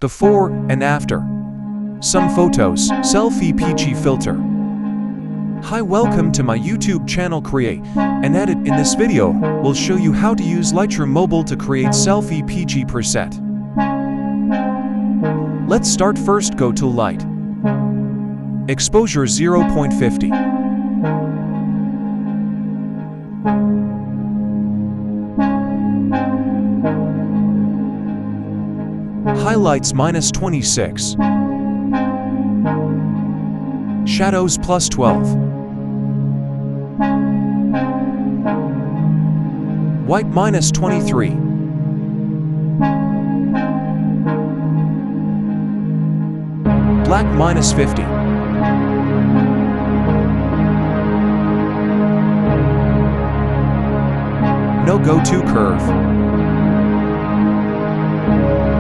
Before and after. Some photos. Selfie peachy filter. Hi, welcome to my YouTube channel Create and Edit. In this video, we'll show you how to use Lightroom Mobile to create Selfie peachy preset. Let's start. First, go to Light. Exposure 0.50. Highlights -26. Shadows +12. White -23. Black -50. No go-to curve.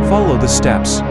Follow the steps.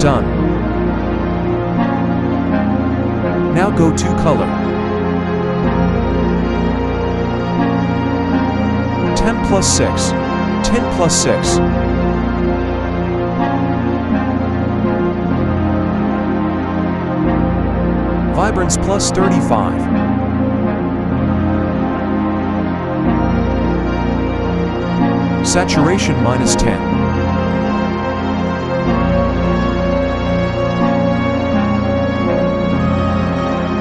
Done. Now go to color. 10+6. 10+6. Vibrance +35. Saturation -10.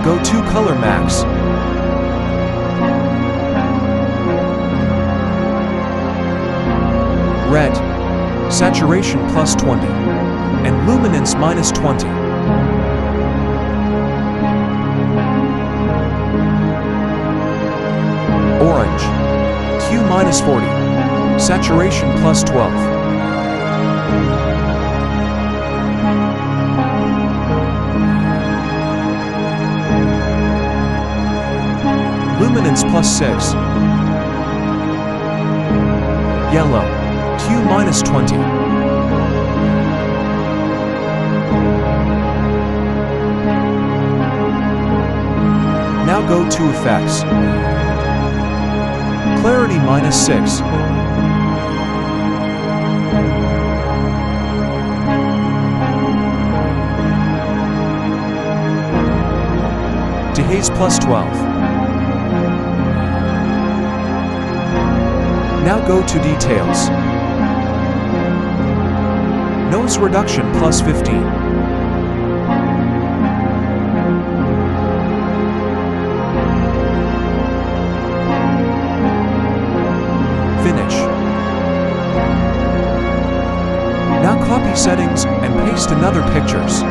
Go to Color Max. Red. Saturation +20. And luminance -20. Orange. Hue -40. Saturation +12. Luminance +6. Yellow. Hue -20. Now go to Effects. Clarity -6. Dehaze +12. Now go to Details. Nose reduction +15. Finish. Now copy settings and paste in other pictures.